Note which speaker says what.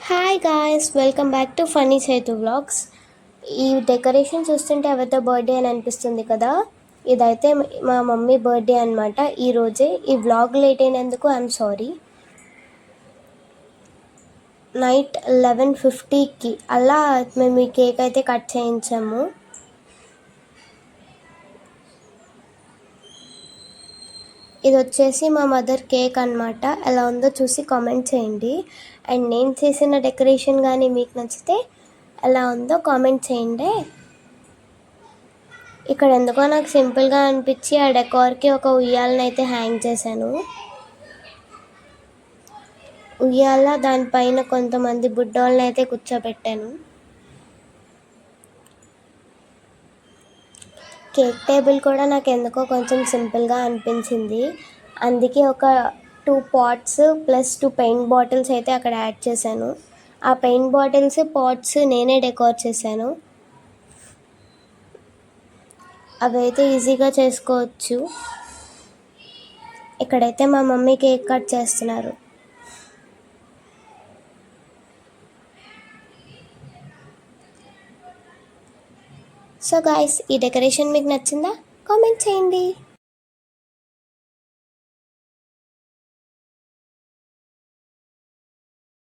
Speaker 1: Hi guys, welcome back to funny చేతు vlogs. ఈ decoration చూస్తుంటే ఎవరితో బర్త్డే అని అనిపిస్తుంది కదా. ఇదైతే మా మమ్మీ బర్త్డే అనమాట. ఈరోజే ఈ వ్లాగ్ లేట్ అయినందుకు ఐఎమ్ సారీ. నైట్ 11:50కి అలా మేము ఈ కేక్ అయితే కట్ చేయించాము. ఇది వచ్చేసి మా మదర్ కేక్ అనమాట. ఎలా ఉందో చూసి కామెంట్ చేయండి. అండ్ నేను చేసిన డెకరేషన్ కానీ మీకు నచ్చితే ఎలా ఉందో కామెంట్ చేయండి. ఇక్కడ ఎందుకో నాకు సింపుల్గా అనిపించి ఆ డెకార్కి ఒక ఉయ్యాలను అయితే హ్యాంగ్ చేశాను. ఉయ్యాల దానిపైన కొంతమంది బుడ్డోళ్ళని అయితే కూర్చోబెట్టాను. కేక్ టేబుల్ కూడా నాకు ఎందుకో కొంచెం సింపుల్గా అనిపించింది. అందుకే ఒక 2 పాట్స్ ప్లస్ 2 పెయింట్ బాటిల్స్ అయితే అక్కడ యాడ్ చేశాను. ఆ పెయింట్ బాటిల్స్ పాట్స్ నేనే డెకార్ చేశాను. అవి అయితే ఈజీగా చేసుకోవచ్చు. ఇక్కడైతే మా మమ్మీ కేక్ కట్ చేస్తున్నారు. సో గాయ్స్, ఈ డెకరేషన్ మీకు నచ్చిందా? కామెంట్ చేయండి.